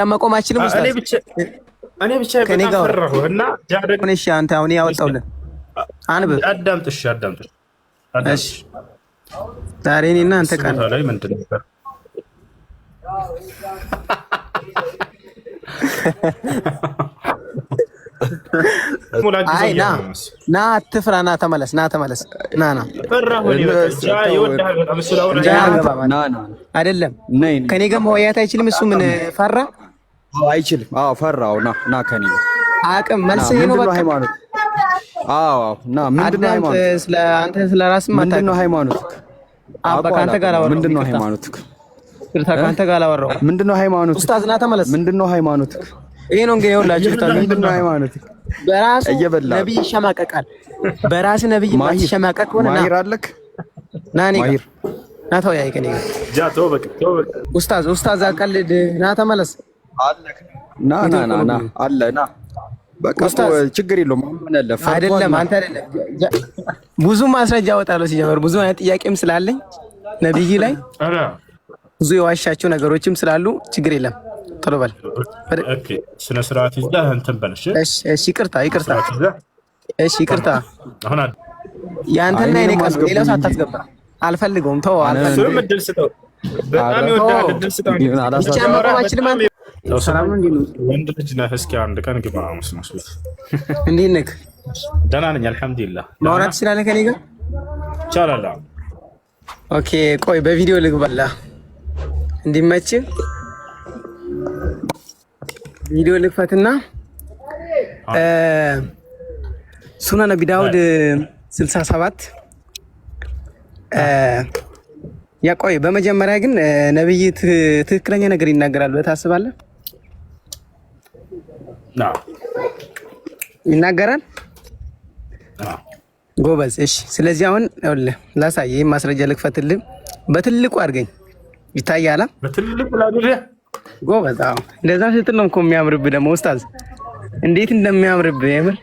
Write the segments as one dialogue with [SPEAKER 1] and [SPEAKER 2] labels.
[SPEAKER 1] መቆም አይችልም ኡስታዝ
[SPEAKER 2] እኔ ብቻ በጣም ፈራሁና ጃደግ
[SPEAKER 1] እሺ አንተ አሁን ያወጣውልን አንብብ
[SPEAKER 2] አዳምጥሽ
[SPEAKER 1] እሺ ዛሬ እኔና አንተ ቀን
[SPEAKER 2] ላይ ምንድን ነበር
[SPEAKER 1] ና አትፍራ ና ተመለስ ና
[SPEAKER 2] ፈራሁኝ ጃ ይወዳል በጣም
[SPEAKER 1] አይደለም ከኔ ጋር መወያየት አይችልም እሱ ምን ፈራ
[SPEAKER 3] አይችልም አዎ ፈራው ና ከኔ
[SPEAKER 1] አቅም መልስ ነው በቃ
[SPEAKER 3] ሃይማኖት አዎ ና ምንድነው ሃይማኖት
[SPEAKER 1] ስለ አንተ ስለ ራስህ
[SPEAKER 3] ምንድነው ሃይማኖት
[SPEAKER 1] አባ ካንተ ጋር አወራው
[SPEAKER 3] ምንድነው ሃይማኖት
[SPEAKER 1] ካንተ ጋር አወራው
[SPEAKER 3] ምንድነው ሃይማኖት
[SPEAKER 1] ኡስታዝ ና ተመለስ
[SPEAKER 3] ምንድነው ሃይማኖት
[SPEAKER 1] ይሄ ነው እንግዲህ ይኸውላችሁ ኡስታዝ
[SPEAKER 3] ምንድነው ሃይማኖት
[SPEAKER 1] በራሱ ነብይ ይሸማቀቃል በራሱ ነብይ ማይሸማቀቅ ሆነና
[SPEAKER 3] ማሂር አለክ
[SPEAKER 1] ና ነኝ ና ተወያይ ከኔ
[SPEAKER 2] ጃ ተወበቅ
[SPEAKER 1] ኡስታዝ አቀልድ ና ተመለስ
[SPEAKER 3] አለክ ና አለ ና በቃ ችግር የለውም
[SPEAKER 1] አይደለም አንተ አይደለም ብዙ ማስረጃ አወጣለሁ ሲጀመር ብዙ አይነት ጥያቄም ስላለኝ ነብይ ላይ ብዙ የዋሻቸው ነገሮችም ስላሉ ችግር የለም ቶሎ በል
[SPEAKER 2] ኦኬ ስነ ስርዓት ይዘህ እንትን በል
[SPEAKER 1] እሺ ይቅርታ እሺ ይቅርታ አሁን ያንተና የኔ ቀስ ሌላው ሳታስገባ አልፈልገውም ተው
[SPEAKER 2] አልፈልገውም እድል ስጠው በጣም ይወዳል እድል ስጠው
[SPEAKER 1] ብቻ መቆማችን ማለት ሰላም ነው እንዴ
[SPEAKER 2] ወንድ ልጅ ነህ እስኪ አንድ ቀን ግባ መስማት
[SPEAKER 1] እንዴት ነህ
[SPEAKER 2] ደህና ነኝ አልሐምዱሊላህ
[SPEAKER 1] ማውራት ትችላለህ ከኔ ጋር
[SPEAKER 2] ይቻላል
[SPEAKER 1] ኦኬ ቆይ በቪዲዮ ልግባላ እንዲመች ቪዲዮ ልክፈትና ሱነን ነቢ ዳውድ 67 ያቆይ በመጀመሪያ ግን ነብይ ትክክለኛ ነገር ይናገራል ብለህ ታስባለህ? ይናገራል? ጎበዝ። እሺ ስለዚህ አሁን ላሳይ ማስረጃ ልክፈትልህ። በትልቁ አድርገኝ ይታያል።
[SPEAKER 2] በትልቁ ላድርህ።
[SPEAKER 1] ጎበዝ። አዎ እንደዛ ስትል ነው እኮ የሚያምርብህ ደግሞ ኡስታዝ እንዴት እንደሚያምርብህ የምር።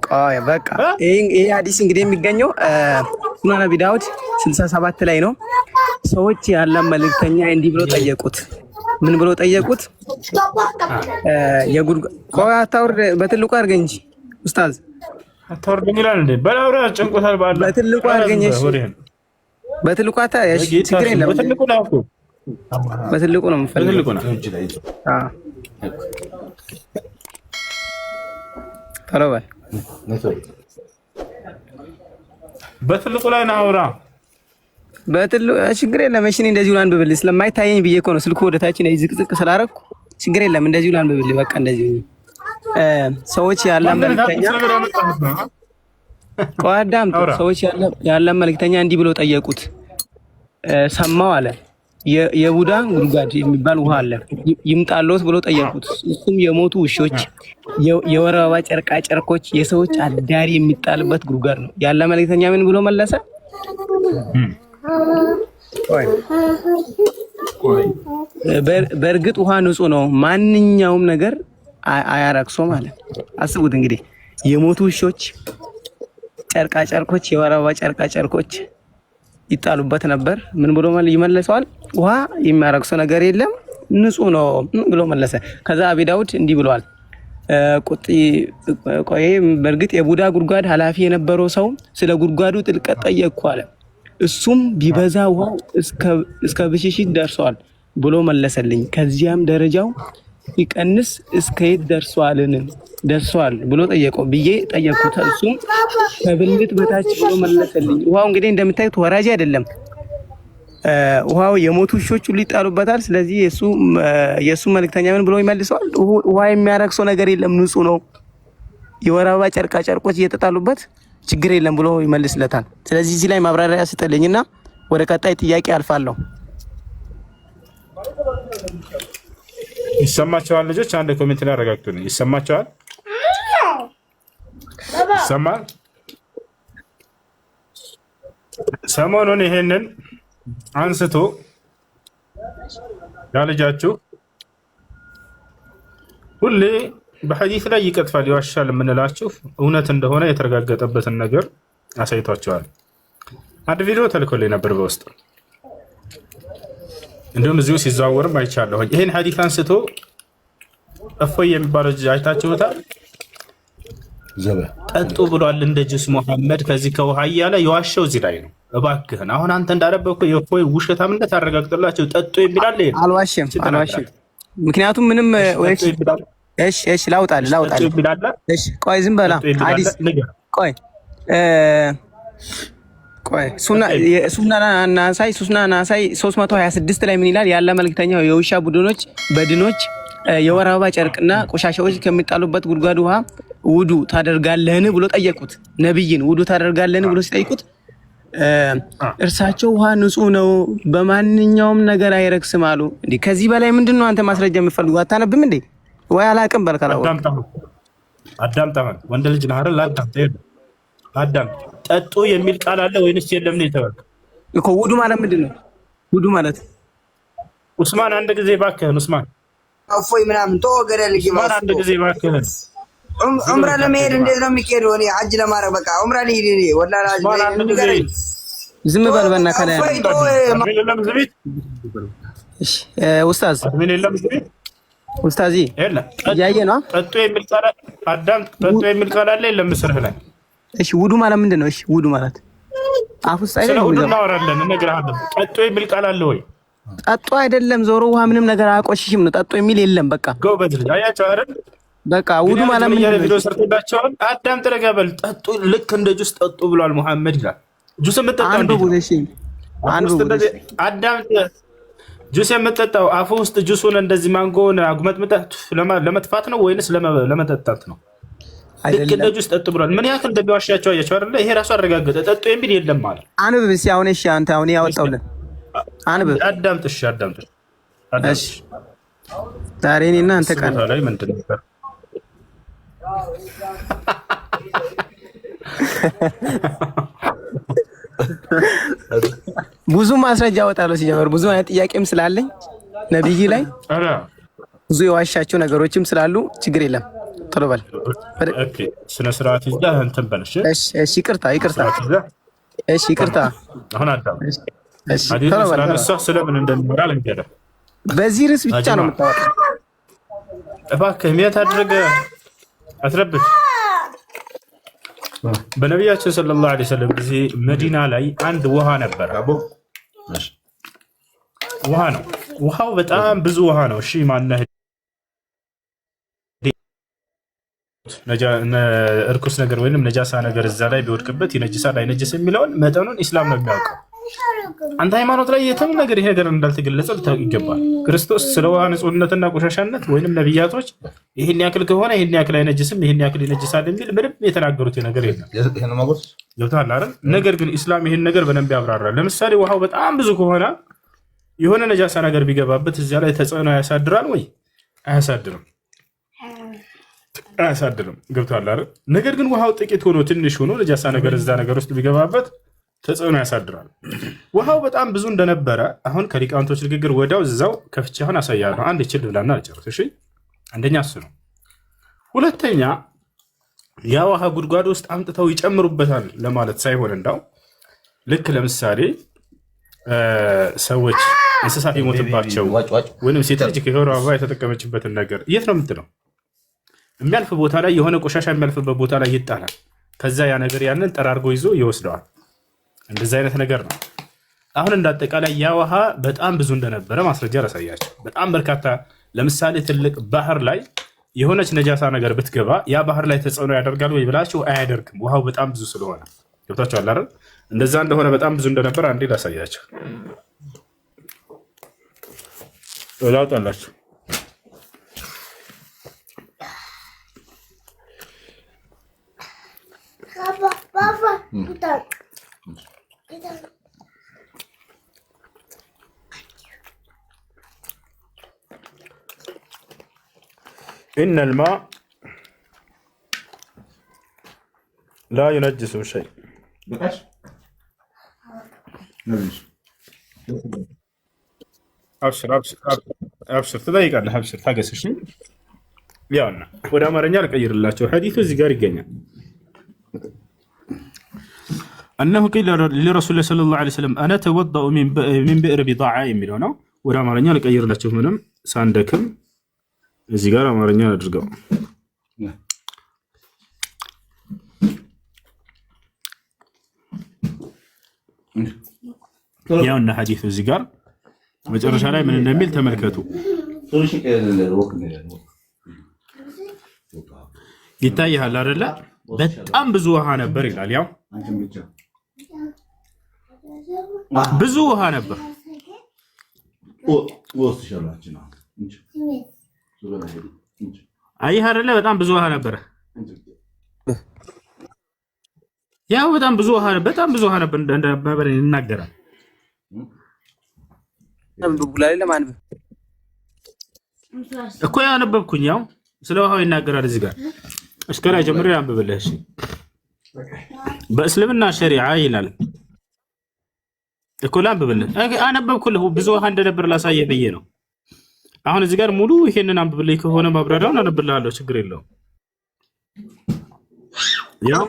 [SPEAKER 1] ቆይ በቃ ይሄ ሐዲስ እንግዲህ የሚገኘው ሱነን ነቢ ዳውድ 67 ላይ ነው። ሰዎች ያለ መልእክተኛ እንዲህ ብሎ ጠየቁት። ምን ብሎ ጠየቁት? ቆይ አታውርድ፣ በትልቁ አድርገኝ እንጂ ኡስታዝ
[SPEAKER 2] አታውርድኝ ይላል እንዴ? በላውራ ጨንቆታል ባለ
[SPEAKER 1] በትልቁ አድርገኝ። እሺ በትልቁ አታ እሺ ችግር የለም።
[SPEAKER 2] በትልቁ ነው እኮ
[SPEAKER 1] በትልቁ ነው የምፈልገው።
[SPEAKER 2] በትልቁ ነው።
[SPEAKER 1] አዎ ተረባይ
[SPEAKER 2] በትልቁ ላይ ነው አውራ።
[SPEAKER 1] በትልቁ ችግር የለም። እሺ እንደዚሁ ላንብብልህ ስለማይታየኝ ብዬ እኮ ነው ስልኩ ወደታችን እዚህ ዝቅዝቅ ስላደረኩ ችግር የለም። እንደዚሁ ላንብብልህ በቃ እንደዚሁ ሰዎች ያለ መልእክተኛ ቆዳም ሰዎች ያለ መልእክተኛ እንዲህ ብሎ ጠየቁት። ሰማው አለ የቡዳ ጉድጓድ የሚባል ውሃ አለ ይምጣልዎት ብሎ ጠየቁት። እሱም የሞቱ ውሾች፣ የወር አበባ ጨርቃ ጨርቆች፣ የሰዎች አዳሪ የሚጣልበት ጉድጓድ ነው። ያለ መልእክተኛ ምን ብሎ መለሰ? በእርግጥ ውሃ ንጹህ ነው፣ ማንኛውም ነገር አያረክሶም አለ። አስቡት እንግዲህ የሞቱ ውሾች፣ ጨርቃ ጨርቆች፣ የወር አበባ ጨርቃ ጨርቆች ይጣሉበት ነበር። ምን ብሎ ይመለሰዋል? ውሃ የሚያረክሰው ነገር የለም ንጹህ ነው ብሎ መለሰ። ከዛ አቢ ዳውድ እንዲህ ብለዋል። ቆይ በእርግጥ የቡዳ ጉድጓድ ኃላፊ የነበረው ሰው ስለ ጉድጓዱ ጥልቀት ጠየቅኩ አለ። እሱም ቢበዛ ውሃው እስከ ብሽሽት ደርሷል ብሎ መለሰልኝ። ከዚያም ደረጃው ይቀንስ እስከ የት ደርሷል ብሎ ጠየቀው ብዬ ጠየቅኩት። እሱም ከብልት በታች ብሎ መለሰልኝ። ውሃው እንግዲህ እንደምታዩት ወራጅ አይደለም። ውሃው የሞቱ ውሾች ሁሉ ይጣሉበታል። ስለዚህ የሱ መልእክተኛ ምን ብሎ ይመልሰዋል? ውሃ የሚያረክሰው ነገር የለም ንጹህ ነው። የወር አበባ ጨርቃ ጨርቆች እየተጣሉበት ችግር የለም ብሎ ይመልስለታል። ስለዚህ እዚህ ላይ ማብራሪያ ስጥልኝና ወደ ቀጣይ ጥያቄ አልፋለሁ።
[SPEAKER 2] ይሰማቸዋል ልጆች? አንድ ኮሜንት ላይ አረጋግጡልኝ። ይሰማቸዋል? ይሰማል? ሰሞኑን ይሄንን አንስቶ ያልጃችሁ ሁሌ በሐዲስ ላይ ይቀጥፋል ይዋሻል የምንላችሁ እውነት እንደሆነ የተረጋገጠበትን ነገር አሳይቷቸዋል። አንድ ቪዲዮ ተልኮልኝ ነበር በውስጥ እንዲሁም እዚሁ ሲዘዋወርም አይቻለሁኝ። ይሄን ሐዲስ አንስቶ እፎይ የሚባለው ልጅ አይታችሁታል? ጠጡ ብሏል እንደ ጁስ መሐመድ ከዚህ ከውሃ እያለ የዋሸው እዚህ ላይ ነው። እባክህን አሁን አንተ እንዳነበብከው የእፎይ ውሸታምነት አረጋግጥላቸው። ጠጡ የሚላል
[SPEAKER 1] አልዋሽም። ምክንያቱም ምንም እሺ ላውጣልህ። እሺ ቆይ ዝም በላ ሐዲስ ቆይ ሱና ናሳይ 326 ላይ ምን ይላል? ያለ መልክተኛው የውሻ በድኖች የወር አበባ ጨርቅና ቆሻሻዎች ከሚጣሉበት ጉድጓድ ውሃ ውዱ ታደርጋለህን ብሎ ጠየቁት። ነብይን ውዱ ታደርጋለህን ብሎ ሲጠይቁት እርሳቸው ውሃ ንጹህ ነው በማንኛውም ነገር አይረክስም አሉ። እንዴ ከዚህ በላይ ምንድነው አንተ ማስረጃ የምትፈልገው? አታነብም እንዴ? ወይ አላቅም በልካላው
[SPEAKER 2] አዳምጣህ ወንድ ልጅ ነህ አይደል? አዳም ጠጡ የሚል ቃል አለ ወይንስ የለም ነው የተባለው
[SPEAKER 1] እኮ። ውዱ ማለት ምንድነው? ውዱ ማለት
[SPEAKER 2] ኡስማን አንድ ጊዜ እባክህን ኡስማን
[SPEAKER 4] እፎይ ምናምን ተወገደል
[SPEAKER 2] ኡስማን አንድ ጊዜ እባክህን
[SPEAKER 4] ዑምራ ለመሄድ እንዴት ነው የሚሄደው? እኔ ሐጅ ለማድረግ በቃ ዑምራ ልሂድ እኔ ወላሂ
[SPEAKER 1] ዝም በል በእና ከላይ እሺ ኡስታዝ
[SPEAKER 2] ምን የለም
[SPEAKER 1] ኡስታዚ ያየ ነው።
[SPEAKER 2] ጠጡ የሚል ቃል አዳም ጠጡ የሚል ቃል አለ የለም ምስርህ ላይ።
[SPEAKER 1] እሺ ውዱ ማለት ምንድነው? እሺ ውዱ ማለት አፉስ አይደለም።
[SPEAKER 2] ውዱ እናወራለን እነግርሃለሁ። ጠጡ የሚል ቃል አለ ወይ?
[SPEAKER 1] ጠጡ አይደለም ዞሮ ውሃ ምንም ነገር አያቆሽሽም ነው። ጠጡ የሚል የለም። በቃ
[SPEAKER 2] ጎበዝ ልጅ አያቸው አይደል?
[SPEAKER 1] በቃ ውዱ ማለት ምንድነው?
[SPEAKER 2] ቪዲዮ ሰርተዳቸዋል። አዳም ተረጋበል። ጠጡ ልክ እንደ ጁስ ጠጡ ብሏል ሙሐመድ ይላል። ጁስ የምትጠጣው እንዴ? አዳም ጁስ የምትጠጣው አፉ ውስጥ ጁሱን እንደዚህ ማንጎን አጉመጥምጠህ ለመጥፋት ነው ወይንስ ለመጠጣት ነው? ልክ እንደ ጁስ ጠጡ ብሏል። ምን ያክል እንደሚዋሻቸው አያቸው አይደል? ይሄ ራሱ አረጋገጠ። ጠጡ የሚል የለም ማለት
[SPEAKER 1] አንብብ እስኪ አሁን። እሺ አንተ አሁን ያወጣውልን አንብብ።
[SPEAKER 2] አዳምጥ።
[SPEAKER 1] እሺ ዛሬ እኔና አንተ ቃል
[SPEAKER 2] ላይ ምንድን ነበር?
[SPEAKER 1] ብዙ ማስረጃ አወጣለሁ። ሲጀመር ብዙ አይነት ጥያቄም ስላለኝ ነብይ ላይ ብዙ የዋሻቸው ነገሮችም ስላሉ ችግር የለም። ቶሎ በል።
[SPEAKER 2] ኦኬ ስነ ስርዓት ይዘህ እንትን በል።
[SPEAKER 1] እሺ ይቅርታ። እሺ ይቅርታ።
[SPEAKER 2] አሁን አዳም እሺ ቶሎ በል። ስለምን እንደሚወራ ልንገርህ። በዚህ
[SPEAKER 1] ርዕስ ብቻ ነው የምታወራው።
[SPEAKER 2] እባክህ ሜት አድርገህ አትረብሽ። በነቢያችን ሰለላሁ ዐለይሂ ወሰለም ጊዜ መዲና ላይ አንድ ውሃ ነበር። ውሃ ነው። ውሃው በጣም ብዙ ውሃ ነው። እሺ ማነህ እርኩስ ነገር ወይንም ነጃሳ ነገር እዛ ላይ ቢወድቅበት ይነጅሳል አይነጅስ የሚለውን መጠኑን ኢስላም ነው የሚያውቀው። አንተ ሃይማኖት ላይ የትም ነገር ይሄ ነገር እንዳልተገለጸ ልታውቅ ይገባል። ክርስቶስ ስለ ውሃ ንጹህነትና ቆሻሻነት ወይንም ነቢያቶች ይህን ያክል ከሆነ ይህን ያክል አይነጅስም ይህን ያክል ይነጅሳል የሚል ምንም የተናገሩት ነገር የለም። ገብቶሃል አይደል? ነገር ግን ኢስላም ይህን ነገር በደንብ ያብራራል። ለምሳሌ ውሃው በጣም ብዙ ከሆነ የሆነ ነጃሳ ነገር ቢገባበት እዚያ ላይ ተጽዕኖ ያሳድራል ወይ? አያሳድርም። ገብቶሃል አይደል? ነገር ግን ውሃው ጥቂት ሆኖ ትንሽ ሆኖ ነጃሳ ነገር እዛ ነገር ውስጥ ቢገባበት ተጽዕኖ ያሳድራል። ውሃው በጣም ብዙ እንደነበረ አሁን ከሊቃውንቶች ንግግር ወዲያው እዛው ከፍቼ አሁን አሳያለሁ። አንድ ይችል ብላና አልጨርስ። እሺ አንደኛ እሱ ነው። ሁለተኛ ያ ውሃ ጉድጓድ ውስጥ አምጥተው ይጨምሩበታል ለማለት ሳይሆን እንዳው ልክ ለምሳሌ ሰዎች እንስሳት የሞትባቸው ወይም ሴት ልጅ ከወር አበባ የተጠቀመችበትን ነገር የት ነው የምትለው? የሚያልፍ ቦታ ላይ የሆነ ቆሻሻ የሚያልፍበት ቦታ ላይ ይጣላል። ከዛ ያ ነገር ያንን ጠራርጎ ይዞ ይወስደዋል። እንደዚህ አይነት ነገር ነው። አሁን እንዳጠቃላይ ያ ውሃ በጣም ብዙ እንደነበረ ማስረጃ ላሳያቸው። በጣም በርካታ ለምሳሌ ትልቅ ባህር ላይ የሆነች ነጃሳ ነገር ብትገባ ያ ባህር ላይ ተጽዕኖ ያደርጋል ወይ ብላችሁ አያደርግም። ውሃው በጣም ብዙ ስለሆነ ገብታችኋል አይደል? እንደዛ እንደሆነ በጣም ብዙ እንደነበረ አንዴ ላሳያቸው። ላውጣላችሁ። إن الماء لا ينجس شيء. أبشر تضايق على أبشر تاقس شيء يانا ولا مرة قير الله شو حديثه زجار الجنة أنه قيل لرسول الله صلى الله عليه وسلم أنا توضأ من بئر بضاعة يميلونه ولا مرة قير الله شو منهم ساندكم እዚህ ጋር አማርኛ አድርገው ያውና ሐዲሱ እዚህ ጋር መጨረሻ ላይ ምን እንደሚል ተመልከቱ። ይታያል አይደለ? በጣም ብዙ ውሃ ነበር ይላል። ያው ብዙ ውሃ ነበር። አይ አይደለ? በጣም ብዙ ውሃ ነበር። ያው በጣም ብዙ ውሃ ነበር እንደነበር ይናገራል።
[SPEAKER 1] ለማንበብ
[SPEAKER 2] እኮ ያነበብኩኝ ያው ስለ ውሃው ይናገራል እዚህ ጋር እስከራ ጀምሮ ያንብብልህ። እሺ በእስልምና ሸሪዓ ይላል እኮ ላንብብልህ። አነበብኩልህ ብዙ ውሃ እንደነበር ላሳየህ ብዬ ነው። አሁን እዚህ ጋር ሙሉ ይሄንን አንብብልኝ ከሆነ ማብራሪያውን አነብልሃለሁ፣ ችግር የለውም። ያው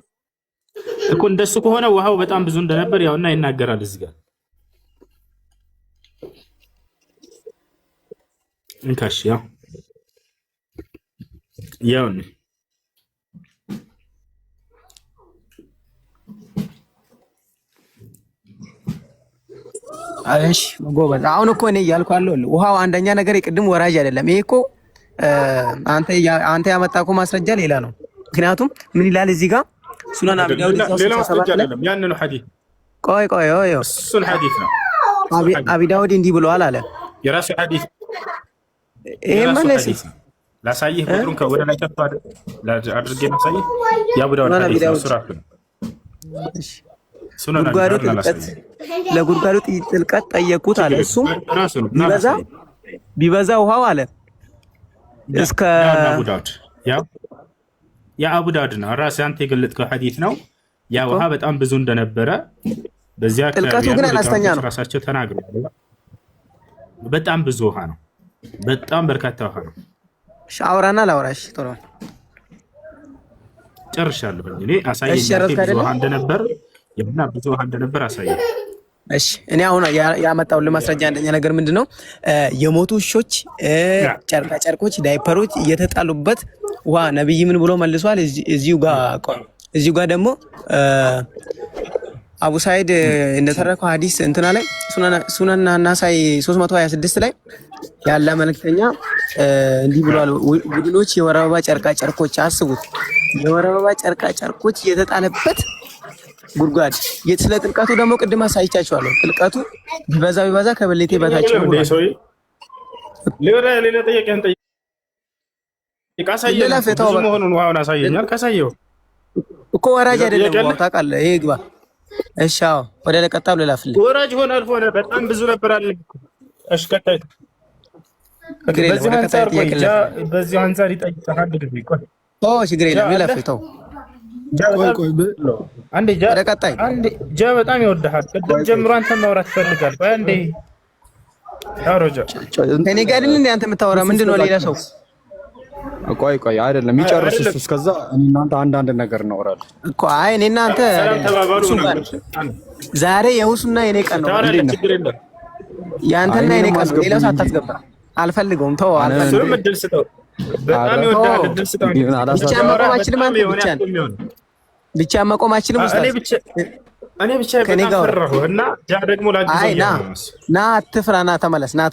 [SPEAKER 2] እኮ እንደሱ ከሆነ ውሃው በጣም ብዙ እንደነበር ያውና ይናገራል እዚህ ጋር እንካሽ ያው
[SPEAKER 1] እሺ ጎበዝ። አሁን እኮ እኔ እያልኩ ያለው ውሃው አንደኛ ነገር የቅድም ወራጅ አይደለም። ይሄ እኮ አንተ ያመጣው ማስረጃ ሌላ ነው። ምክንያቱም ምን ይላል እዚህ ጋር ሱናን አቢ ዳውድ
[SPEAKER 2] ሌላ ማስረጃ አይደለም፣ ያንኑ ሐዲስ
[SPEAKER 1] ቆይ
[SPEAKER 2] እሱን ሐዲስ ነው።
[SPEAKER 1] አቢ ዳውድ እንዲህ ብለዋል አለ
[SPEAKER 2] የራሱ ሐዲስ።
[SPEAKER 1] ይሄ ማለት
[SPEAKER 2] ላሳይህ ቁጥሩን ከወደ ላይ ከፍ አድርጌ ላሳይህ። የአቡ ዳውድ ሐዲስ ነው ሱራፍ ነው።
[SPEAKER 1] ለጉድጓዱ ጥልቀት ጠየቁት አለ። እሱም ቢበዛ ውሃው አለ እስከ የአቡ ዳውድ ነው ራስህ አንተ የገለጥከው ሐዲስ ነው። ያ ውሃ በጣም ብዙ እንደነበረ በዚያ ጥልቀቱ ግን አነስተኛ ነው
[SPEAKER 2] ራሳቸው ተናግረዋል። በጣም ብዙ ውሃ ነው፣ በጣም በርካታ ውሃ ነው።
[SPEAKER 1] ሻውራና ላውራሽ ቶሎ
[SPEAKER 2] ጨርሻለሁ። እኔ አሳየኝ ብዙ ውሃ እንደነበር የምና ብዙ ውሃ እንደነበር አሳየኝ።
[SPEAKER 1] እሺ እኔ አሁን ያመጣው ለማስረጃ አንደኛ ነገር ምንድነው የሞቱ ውሾች፣ ጨርቃ ጨርቆች፣ ዳይፐሮች እየተጣሉበት ውሃ ነብይ ምን ብሎ መልሷል? እዚሁ ጋር ደግሞ አቡ ሳይድ እንደተረከው ሐዲስ እንትና ላይ ሱነና ናሳይ 326 ላይ ያለ መልእክተኛ እንዲህ ብሏል። ቡድኖች የወር አበባ ጨርቃ ጨርቆች አስቡት፣ የወር አበባ ጨርቃ ጨርቆች የተጣለበት ጉድጓድ። ስለ ጥልቀቱ ደግሞ ቅድም አሳይቻችኋለሁ። ጥልቀቱ ቢበዛ ከበሌቴ በታች ነው።
[SPEAKER 2] ሌላ ጥያቄ ብዙ መሆኑን ውሃውን አሳየኛል። ካሳየው
[SPEAKER 1] እኮ ወራጅ አይደለም ታውቃለህ። ይሄ ግባ። እሺ አዎ፣ ወደ ለቀጣው ልላፍልህ።
[SPEAKER 2] ወራጅ ሆነ አልሆነ በጣም ብዙ ነበር አለ። እሺ ቀጣይ በዚህ አንፃር ይጠይቃል። አንድ ጊዜ ቆይ
[SPEAKER 1] ችግር የለም ልላፍልህ።
[SPEAKER 2] አንዴ ጃ በጣም ይወድሃል። ቅድም ጀምሮ አንተ ማውራት ይፈልጋል። ቆይ አንዴ አሮጃ
[SPEAKER 1] እኔ ጋር አይደል እንዴ አንተ የምታወራ? ምንድነው ሌላ ሰው?
[SPEAKER 3] ቆይ አይደለም ይጨርስ እሱ። እስከዛ እናንተ አንዳንድ ነገር እናወራለን
[SPEAKER 1] እኮ። አይ እኔ እናንተ ዛሬ የሁሱና የኔ ቀን ነው። ያንተና የኔ ቀን ነው። ሌላው ሳታስገባ አልፈልገውም። ተው አልፈልገውም።
[SPEAKER 2] እድል ስጠው። በጣም ይወዳል። እድል ስጠው።
[SPEAKER 1] ብቻ መቆም አችልም። አንተ ብቻ መቆም አችልም።
[SPEAKER 2] እኔ ብቻ በጣም ፈራሁ እና ያ ደግሞ ላግዘው
[SPEAKER 1] ና አትፍራ። ና ተመለስ። ና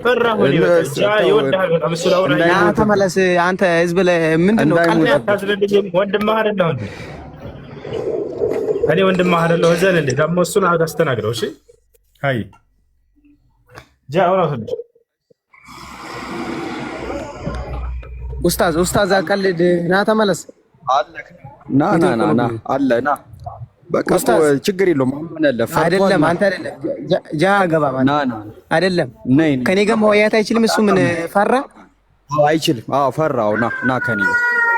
[SPEAKER 2] ፈራሁ። ያ ይወዳል በጣም እሱ ላውራ።
[SPEAKER 1] ና ተመለስ። አንተ ህዝብ ምንድነው ቃል
[SPEAKER 2] ታዝለልኝ? ወንድምህ አይደለሁ እንዴ? እኔ ወንድምህ አይደለሁ? እዘንልኝ ደግሞ እሱን አስተናግረው። እሺ አይ ጃ አውራው ትንሽ
[SPEAKER 1] ኡስታዝ አቀልድ። ና ተመለስ።
[SPEAKER 3] ና አለ ና በቃ ችግር የለውም።
[SPEAKER 1] አይደለም አንተ አይደለም ጃ ገባ ማለት አይደለም። ከኔ ጋር መወያየት አይችልም እሱ። ምን ፈራ?
[SPEAKER 3] አይችልም። አዎ ፈራው። ና ከኔ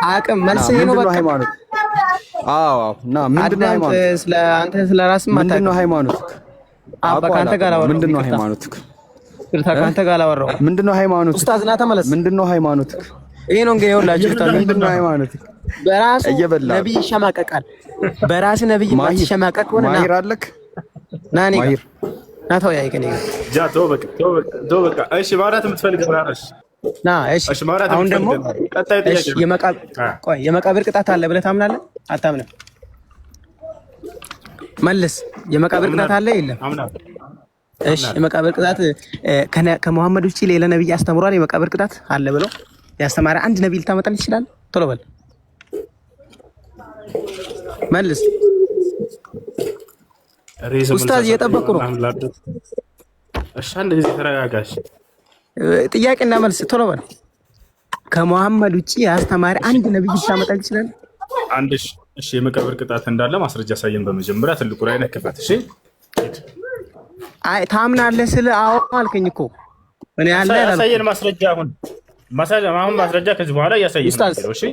[SPEAKER 1] አቅም መልስ ነው። በቃ
[SPEAKER 3] ሃይማኖት። አዎ ና ምንድነው ሃይማኖት?
[SPEAKER 1] አንተ ስለ ራስህ ማታ
[SPEAKER 3] ምንድነው ሃይማኖት?
[SPEAKER 1] በቃ አንተ ጋር አወራው።
[SPEAKER 3] ምንድነው ሃይማኖት?
[SPEAKER 1] ከአንተ ጋር አወራው።
[SPEAKER 3] ምንድነው ሃይማኖት?
[SPEAKER 1] ኡስታዝ ና ተመለስ።
[SPEAKER 3] ምንድነው ሃይማኖት?
[SPEAKER 1] ይሄ ነው እንግዲህ ይኸውላችሁ ኡስታዝ
[SPEAKER 3] ምንድነው ሃይማኖት?
[SPEAKER 1] በራሱ ነብይ ይሸማቀቃል። በራሱ ነብይ ማይሸማቀቅ ሆነ ና
[SPEAKER 3] ማሂር አለክ
[SPEAKER 1] ና ና ተው ያይ ከኔ
[SPEAKER 2] ጃ ተው በቃ። እሺ ማውራት የምትፈልገው ብራሽ
[SPEAKER 1] ና እሺ፣ አሁን ደግሞ የመቃብር ቅጣት አለ ብለህ ታምናለህ? አታምንም? መልስ። የመቃብር ቅጣት አለ የለም? እሺ፣ የመቃብር ቅጣት ከመሐመድ ውጪ ሌላ ነብይ አስተምሯል? የመቃብር ቅጣት አለ ብለው ያስተማረ አንድ ነብይ ልታመጣልኝ ይችላል? ቶሎ በል መልስ። ኡስታዝ እየጠበቁ ነው።
[SPEAKER 2] እሺ፣ አንድ ጊዜ ተረጋጋሽ።
[SPEAKER 1] ጥያቄና መልስ ቶሎ በል። ከመሐመድ ውጪ ያስተማረ አንድ ነብይ ልታመጣልኝ ይችላል?
[SPEAKER 2] አንድ እሺ፣ የመቃብር ቅጣት እንዳለ ማስረጃ ሳየን። በመጀመሪያ ትልቁ ላይ ነክፈት። እሺ፣
[SPEAKER 1] አይ ታምናለህ ስለ አዎ አልከኝ እኮ እኔ ያለ
[SPEAKER 2] ያሳየን ማስረጃ። አሁን ማስረጃ ከዚህ በኋላ ያሳየን ነው። እሺ፣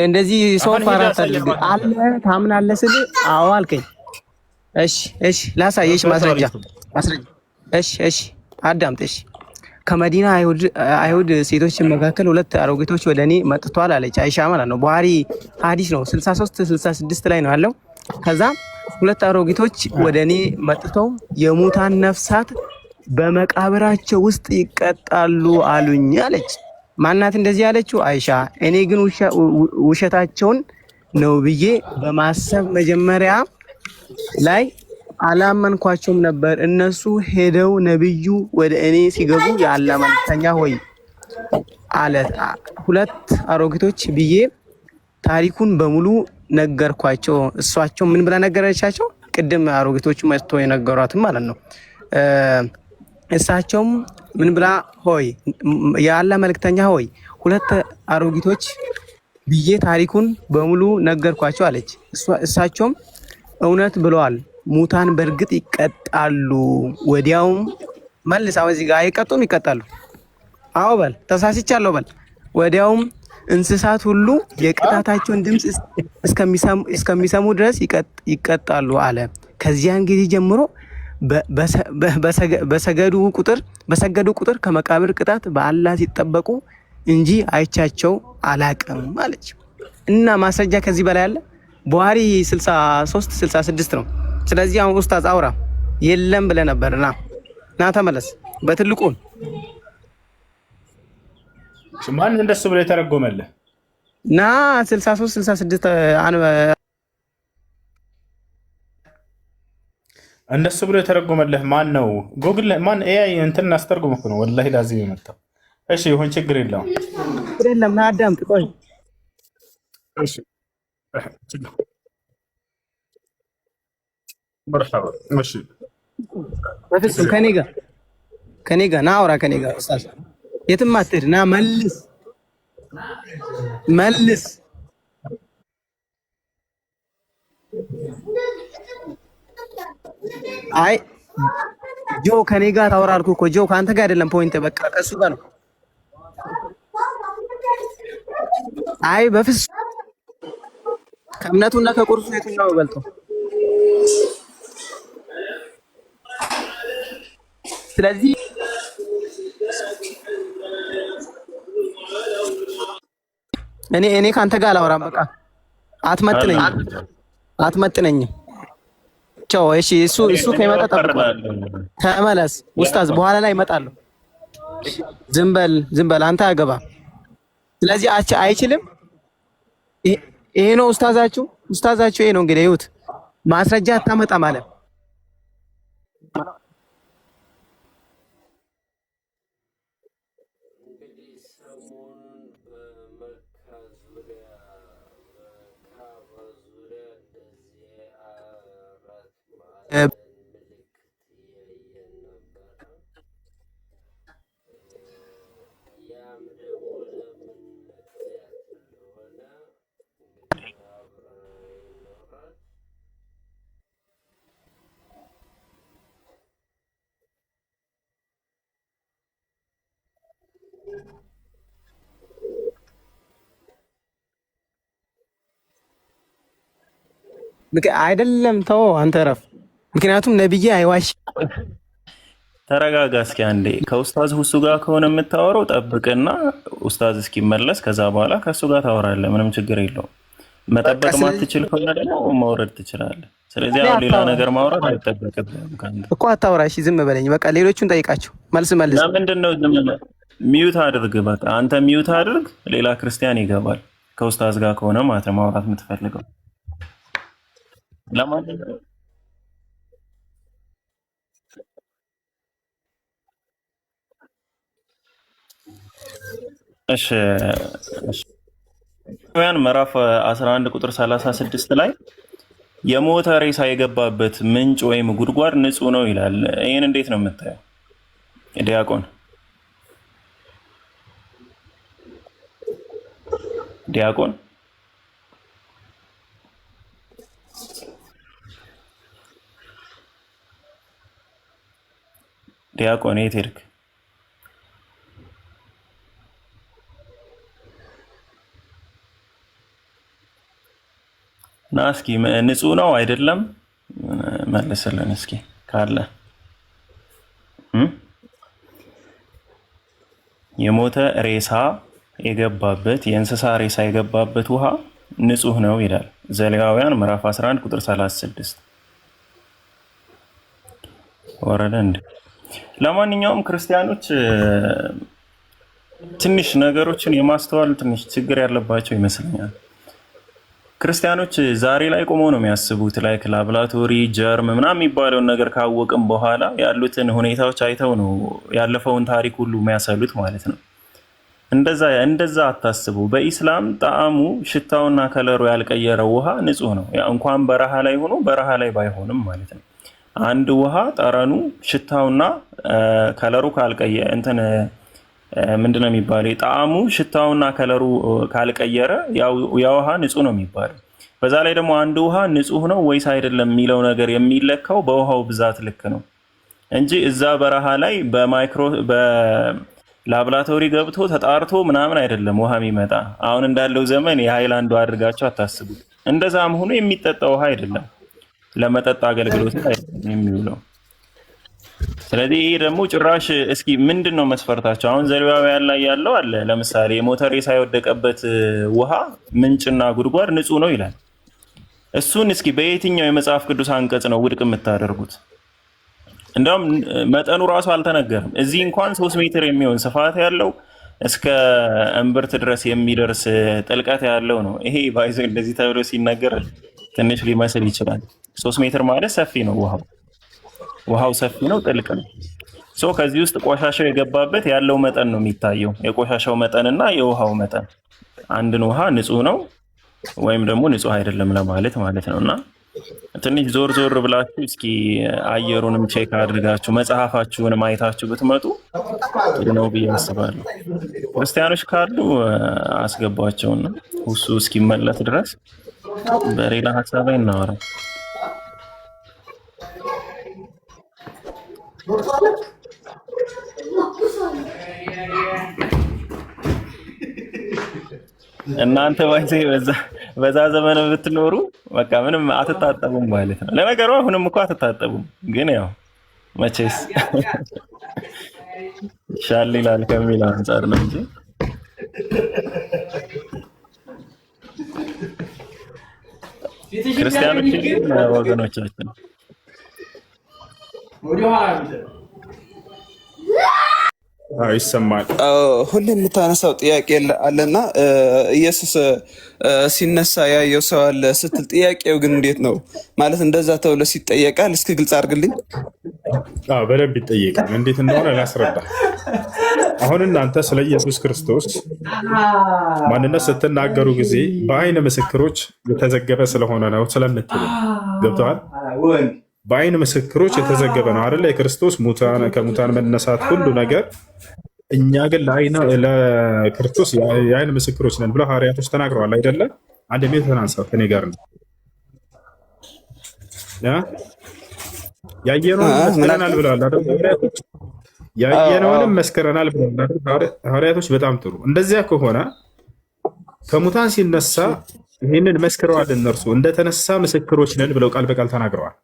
[SPEAKER 1] እንደዚህ ሰው ፋራት አድርግ አለ። ታምናለህ ስለ አዎ አልከኝ። እሺ ላሳየሽ ማስረጃ። እሺ አዳምጥ። እሺ ከመዲና አይሁድ ሴቶች መካከል 2 አሮጊቶች ወደ እኔ መጥተዋል አለች አይሻ ማለት ነው። ቡሃሪ ሐዲስ ነው 63 66 ላይ ነው ያለው። ከዛ 2 አሮጊቶች ወደ እኔ መጥተው የሙታን ነፍሳት በመቃብራቸው ውስጥ ይቀጣሉ አሉኝ አለች። ማናት እንደዚህ ያለችው? አይሻ። እኔ ግን ውሸታቸውን ነው ብዬ በማሰብ መጀመሪያ ላይ አላመንኳቸውም ነበር። እነሱ ሄደው ነብዩ ወደ እኔ ሲገቡ የአላህ መልእክተኛ ሆይ አለ 2 አሮጊቶች ብዬ ታሪኩን በሙሉ ነገርኳቸው። እሷቸው ምን ብላ ነገረቻቸው? ቅድም አሮጊቶቹ መጥቶ የነገሯትም ማለት ነው። እሳቸውም ምን ብላ ሆይ የአላህ መልእክተኛ ሆይ 2 አሮጊቶች ብዬ ታሪኩን በሙሉ ነገርኳቸው አለች። እሳቸውም እውነት ብለዋል፣ ሙታን በእርግጥ ይቀጣሉ። ወዲያውም መልስ። አሁን እዚህ ጋር አይቀጡም? ይቀጣሉ። አዎ በል። ተሳስቻለሁ በል። ወዲያውም እንስሳት ሁሉ የቅጣታቸውን ድምፅ እስከሚሰሙ ድረስ ይቀጣሉ አለ። ከዚያን ጊዜ ጀምሮ በሰገዱ ቁጥር ከመቃብር ቅጣት በአላህ ሲጠበቁ እንጂ አይቻቸው አላቅም አለች። እና ማስረጃ ከዚህ በላይ አለ? ቡሃሪ 63 66 ነው። ስለዚህ አሁን ኡስታዝ አውራ የለም ብለህ ነበር። ና ተመለስ። በትልቁ
[SPEAKER 2] ማን እንደሱ ብሎ የተረጎመልህ?
[SPEAKER 1] ና 63 66
[SPEAKER 2] እንደሱ ብሎ የተረጎመልህ ማን ነው? ጉግል ማን ኤአይ እንትን አስተርጉም እኮ ነው ወላሂ ላዚም የመጣው። እሺ ይሁን፣ ችግር የለውም።
[SPEAKER 1] ና አዳምጥ። ቆይ
[SPEAKER 2] እሺ መርሐባ። እሺ
[SPEAKER 1] በፍጹም ከኔ ጋር ና አውራ። ከኔ ጋር ኡስታዝ የትም አትሄድ። ና መልስ። አይ ጆ ከኔ ጋር ታወራ አልኩህ እኮ። ጆ ከአንተ ጋር አይደለም ፖይንት፣ በቃ ከሱ ጋር ነው። አይ በፍጹም ከእምነቱና ከቁርሱ የትኛው ነው በልጠው? ስለዚህ እኔ ካንተ ጋር አላወራም። በቃ አትመጥነኝም። ቻው። እሺ እሱ ከመጣ ጠብቀው ተመለስ ኡስታዝ። በኋላ ላይ እመጣለሁ። ዝም በል አንተ አገባ። ስለዚህ አይችልም። ይሄ ነው ኡስታዛችሁ ይሄ ነው እንግዲህ። ይሁት ማስረጃ አታመጣም አለ። አይደለም ተው አንተ ረፍ። ምክንያቱም ነብዬ አይዋሽ።
[SPEAKER 5] ተረጋጋ እስኪ አንዴ። ከኡስታዝ ሁሱ ጋር ከሆነ የምታወራው ጠብቅና ኡስታዝ እስኪመለስ ከዛ በኋላ ከሱ ጋር ታወራለህ። ምንም ችግር የለውም። መጠበቅ ማትችል ከሆነ ደግሞ መውረድ ትችላለህ። ስለዚህ አሁን ሌላ ነገር ማውራት አይጠበቅብህም ካንተ
[SPEAKER 1] እኮ። አታውራ እሺ፣ ዝም በለኝ በቃ። ሌሎቹን ጠይቃቸው። መልስ
[SPEAKER 5] ለምንድን ነው ዝም ሚዩት አድርግ። በቃ አንተ ሚዩት አድርግ፣ ሌላ ክርስቲያን ይገባል። ከኡስታዝ ጋር ከሆነ ማለት ነው ማውራት የምትፈልገው። ለማንኛውም እሺ ምዕራፍ 11 ቁጥር 36 ላይ የሞተ ሬሳ የገባበት ምንጭ ወይም ጉድጓድ ንጹህ ነው ይላል። ይህን እንዴት ነው የምታየው ዲያቆን? ዲያቆን ዲያቆን የት ሄድክ? ና እስኪ ንጹህ ነው አይደለም መልስልን እስኪ ካለ። የሞተ ሬሳ የገባበት የእንስሳ ሬሳ የገባበት ውሃ ንጹህ ነው ይላል ዘሌዋውያን ምዕራፍ 11 ቁጥር 36 ወረደ እንዴ? ለማንኛውም ክርስቲያኖች ትንሽ ነገሮችን የማስተዋል ትንሽ ችግር ያለባቸው ይመስለኛል። ክርስቲያኖች ዛሬ ላይ ቆመው ነው የሚያስቡት። ላይክ ላብራቶሪ ጀርም ምናምን የሚባለውን ነገር ካወቅም በኋላ ያሉትን ሁኔታዎች አይተው ነው ያለፈውን ታሪክ ሁሉ የሚያሰሉት ማለት ነው። እንደዛ አታስቡ። በኢስላም ጣዕሙ ሽታውና ከለሩ ያልቀየረው ውሃ ንጹህ ነው። እንኳን በረሃ ላይ ሆኖ በረሃ ላይ ባይሆንም ማለት ነው። አንድ ውሃ ጠረኑ ሽታውና ከለሩ ካልቀየረ እንትን ምንድነው የሚባለው? ጣዕሙ ሽታውና ከለሩ ካልቀየረ ያ ውሃ ንጹህ ነው የሚባለው። በዛ ላይ ደግሞ አንድ ውሃ ንጹህ ነው ወይስ አይደለም የሚለው ነገር የሚለካው በውሃው ብዛት ልክ ነው እንጂ እዛ በረሃ ላይ በላብራቶሪ ገብቶ ተጣርቶ ምናምን አይደለም ውሃ የሚመጣ። አሁን እንዳለው ዘመን የሃይላንዱ አድርጋቸው አታስቡት። እንደዛም ሆኖ የሚጠጣ ውሃ አይደለም፣ ለመጠጥ አገልግሎት የሚውለው። ስለዚህ ይሄ ደግሞ ጭራሽ እስኪ ምንድን ነው መስፈርታቸው? አሁን ዘሌዋውያን ላይ ያለው አለ ለምሳሌ የሞተ ሬሳ የወደቀበት ውሃ ምንጭና ጉድጓድ ንጹህ ነው ይላል። እሱን እስኪ በየትኛው የመጽሐፍ ቅዱስ አንቀጽ ነው ውድቅ የምታደርጉት? እንደውም መጠኑ ራሱ አልተነገርም። እዚህ እንኳን 3 ሜትር የሚሆን ስፋት ያለው እስከ እምብርት ድረስ የሚደርስ ጥልቀት ያለው ነው። ይሄ ባይዘ እንደዚህ ተብሎ ሲነገር ትንሽ ሊመስል ይችላል። 3 ሜትር ማለት ሰፊ ነው። ውሃው ሰፊ ነው፣ ጥልቅ ነው። ከዚህ ውስጥ ቆሻሻው የገባበት ያለው መጠን ነው የሚታየው። የቆሻሻው መጠንና የውሃው መጠን አንድን ውሃ ንጹህ ነው ወይም ደግሞ ንጹህ አይደለም ለማለት ማለት ነው። እና ትንሽ ዞር ዞር ብላችሁ እስኪ አየሩንም ቼክ አድርጋችሁ መጽሐፋችሁንም አይታችሁ ብትመጡ ጥሩ ነው ብዬ አስባለሁ። ክርስቲያኖች ካሉ አስገቧቸውና እሱ እስኪመለስ ድረስ በሌላ ሀሳብ ላይ እናወራ። እናንተ ባይዘ በዛ ዘመን ብትኖሩ በቃ ምንም አትታጠቡም ማለት ነው። ለነገሩ አሁንም እኮ አትታጠቡም፣ ግን ያው መቼስ ሻል ይላል ከሚል አንጻር ነው እንጂ ክርስቲያኖች ወገኖቻችን
[SPEAKER 2] ይሰማል።
[SPEAKER 6] ሁሌ የምታነሳው ጥያቄ አለና ኢየሱስ ሲነሳ ያየው ሰው አለ ስትል ጥያቄው ግን እንዴት ነው ማለት እንደዛ ተብሎ ሲጠየቃል? እስኪ ግልጽ አድርግልኝ።
[SPEAKER 2] በደንብ ይጠየቃል። እንዴት እንደሆነ ላስረዳ። አሁን እናንተ ስለ ኢየሱስ ክርስቶስ ማንነት ስትናገሩ ጊዜ በአይን ምስክሮች የተዘገበ ስለሆነ ነው ስለምትሉ ገብተዋል። በአይን ምስክሮች የተዘገበ ነው አይደለ? የክርስቶስ ከሙታን መነሳት ሁሉ ነገር። እኛ ግን ለክርስቶስ የአይን ምስክሮች ነን ብለው ሐዋርያቶች ተናግረዋል አይደለ? አንድ ሜት ተናንሳው ከኔ ጋር ነው። ያየነውን መስክረናል ብለዋል አይደል? ያየነውንም መስክረናል ብለዋል ሐዋርያቶች። በጣም ጥሩ። እንደዚያ ከሆነ ከሙታን ሲነሳ ይህንን መስክረዋል። እነርሱ እንደተነሳ ምስክሮች ነን ብለው ቃል በቃል ተናግረዋል።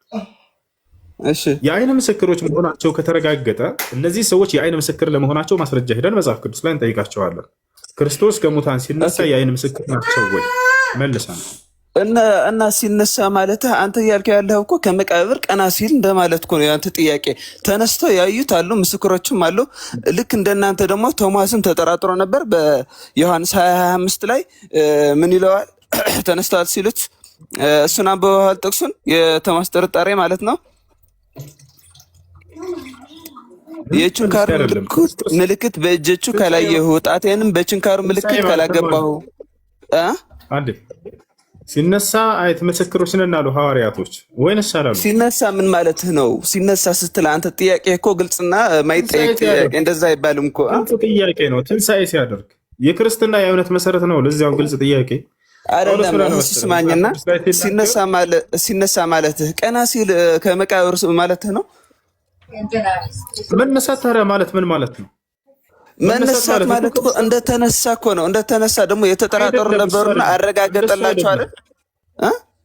[SPEAKER 2] የአይን ምስክሮች መሆናቸው ከተረጋገጠ እነዚህ ሰዎች የአይን ምስክር ለመሆናቸው ማስረጃ ሄደን መጽሐፍ ቅዱስ ላይ እንጠይቃቸዋለን። ክርስቶስ ከሙታን ሲነሳ የአይን ምስክር ናቸው ወይ? መልሰን
[SPEAKER 6] እና ሲነሳ ማለት አንተ እያልከው ያለው እኮ ከመቃብር ቀና ሲል እንደማለት እኮ ነው ያንተ ጥያቄ። ተነስተው ያዩት አሉ፣ ምስክሮችም አሉ። ልክ እንደናንተ ደግሞ ቶማስም ተጠራጥሮ ነበር። በዮሐንስ 20:25 ላይ ምን ይለዋል? ተነስተዋል ሲሉት እሱን አንብበዋል ጥቅሱን፣ የቶማስ ጥርጣሬ ማለት ነው። የችንካሩ ምልክት በእጆቹ ካላየሁ ጣቴንም በችንካሩ ምልክት ካላገባሁ
[SPEAKER 2] አንዴ ሲነሳ አይት ምስክሮች ነን አሉ ሐዋርያቶች ወይንስ አላሉ?
[SPEAKER 6] ሲነሳ ምን ማለትህ ነው? ሲነሳ ስትል አንተ ጥያቄ እኮ ግልጽና ማይጠየቅ ጥያቄ እንደዛ አይባልም እኮ።
[SPEAKER 2] አንተ ጥያቄ ነው ትንሣኤ ሲያደርግ የክርስትና የእምነት መሰረት ነው። ለዚያው ግልጽ ጥያቄ
[SPEAKER 6] አይደለም። ስማኝና ሲነሳ ማለትህ ቀና ሲል ከመቃብር ማለትህ ነው።
[SPEAKER 2] መነሳት ታዲያ ማለት ምን ማለት ነው?
[SPEAKER 6] መነሳት ማለት እኮ እንደተነሳ እኮ ነው። እንደተነሳ ደግሞ የተጠራጠሩ ነበሩና አረጋገጠላቸው አይደል?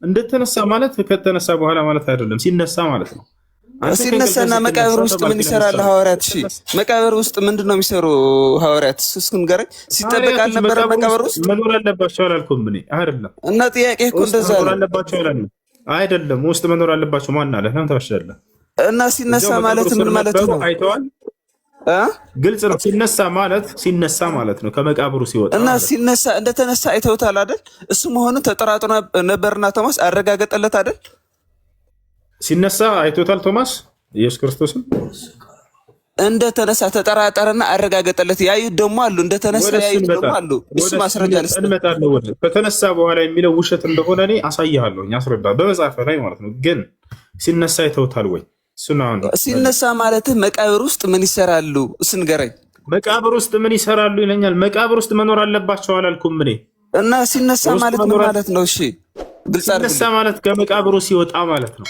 [SPEAKER 2] እንደተነሳ ማለት ከተነሳ በኋላ ማለት አይደለም፣ ሲነሳ ማለት ነው።
[SPEAKER 6] ሲነሳና መቃብር ውስጥ ምን ይሰራል ሐዋርያት? እሺ መቃብር ውስጥ ምንድን ነው የሚሰሩ ሐዋርያት? እስኪ ንገረኝ። ሲጠበቅ አልነበረ መቃብር ውስጥ
[SPEAKER 2] መኖር አለባቸው አላልኩም እኔ አይደለም።
[SPEAKER 6] እና ጥያቄ እኮ እንደዛ ነው።
[SPEAKER 2] መኖር አለባቸው አላልኩም አይደለም። ውስጥ መኖር አለባቸው ማን አለ? ለምን ታወሻለህ?
[SPEAKER 6] እና ሲነሳ ማለት ምን ማለት ነው?
[SPEAKER 2] አይተዋል። ግልጽ ነው። ሲነሳ ማለት ነው ከመቃብሩ ሲወጣ
[SPEAKER 6] እና ሲነሳ እንደተነሳ አይተውታል አይደል? እሱ መሆኑን ተጠራጥሮ ነበርና ቶማስ አረጋገጠለት አይደል?
[SPEAKER 2] ሲነሳ አይቶታል ቶማስ ኢየሱስ ክርስቶስን
[SPEAKER 6] እንደተነሳ ተጠራጠረና አረጋገጠለት። ያዩት ደግሞ አሉ፣ እንደተነሳ ያዩት ደግሞ አሉ። እሱ ማስረጃ
[SPEAKER 2] እንመጣለን። ወደ ከተነሳ በኋላ የሚለው ውሸት እንደሆነ እኔ አሳያለሁ፣ ያስረዳል በመጽሐፍ ላይ ማለት ነው። ግን ሲነሳ አይተውታል ወይ?
[SPEAKER 6] ሲነሳ ማለት መቃብር ውስጥ ምን ይሰራሉ? እሱን ንገረኝ።
[SPEAKER 2] መቃብር ውስጥ ምን ይሰራሉ ይለኛል። መቃብር ውስጥ መኖር አለባቸው አላልኩም እኔ።
[SPEAKER 6] እና ሲነሳ ማለት ምን ማለት ነው? እሺ ግልጽ አድርግ።
[SPEAKER 2] ሲነሳ ማለት ከመቃብሩ ሲወጣ ማለት ነው።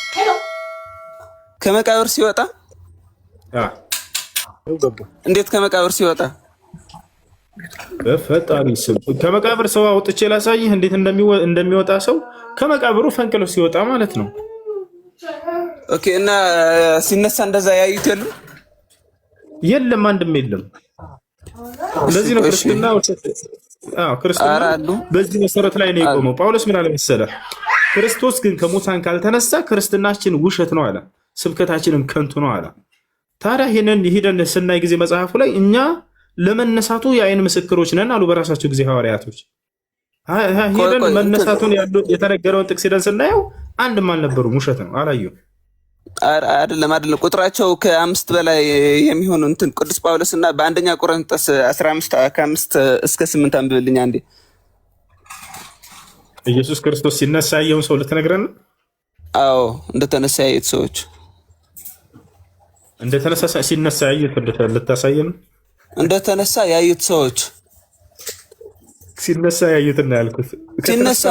[SPEAKER 6] ከመቃብር ሲወጣ? እንዴት ከመቃብር ሲወጣ?
[SPEAKER 2] በፈጣሪ ስም ከመቃብር ሰው አውጥቼ ላሳይህ እንዴት እንደሚወጣ ሰው ከመቃብሩ ፈንቅሎ ሲወጣ ማለት ነው።
[SPEAKER 6] ኦኬ። እና ሲነሳ እንደዛ ያዩት
[SPEAKER 2] የለም አንድም የለም። ለዚህ ነው ክርስትና በዚህ መሰረት ላይ ነው የቆመው። ጳውሎስ ምን አለ መሰለህ? ክርስቶስ ግን ከሙታን ካልተነሳ ክርስትናችን ውሸት ነው አለ፣ ስብከታችንም ከንቱ ነው አለ። ታዲያ ይሄንን ሄደን ስናይ ጊዜ መጽሐፉ ላይ እኛ ለመነሳቱ የአይን ምስክሮች ነን አሉ በራሳቸው ጊዜ ሐዋርያቶች። ሄደን መነሳቱን የተነገረውን ጥቅስ ሄደን ስናየው አንድም አልነበሩም፣ ውሸት ነው አላየሁም።
[SPEAKER 6] አይደለም ቁጥራቸው ከ5 በላይ የሚሆኑ እንትን ቅዱስ ጳውሎስና በአንደኛ ቆሮንቶስ 15 ከ5 እስከ 8 አንብብልኝ አንዴ።
[SPEAKER 2] ኢየሱስ ክርስቶስ ሲነሳ ያየውን ሰው ልትነግረን?
[SPEAKER 6] አዎ እንደተነሳ ያዩት ሰዎች
[SPEAKER 2] እንደተነሳ ሲነሳ ያዩት ልታሳየን? እንደተነሳ
[SPEAKER 6] ያዩት ሰዎች
[SPEAKER 2] ሲነሳ ያዩትና ያልኩት
[SPEAKER 6] ሲነሳ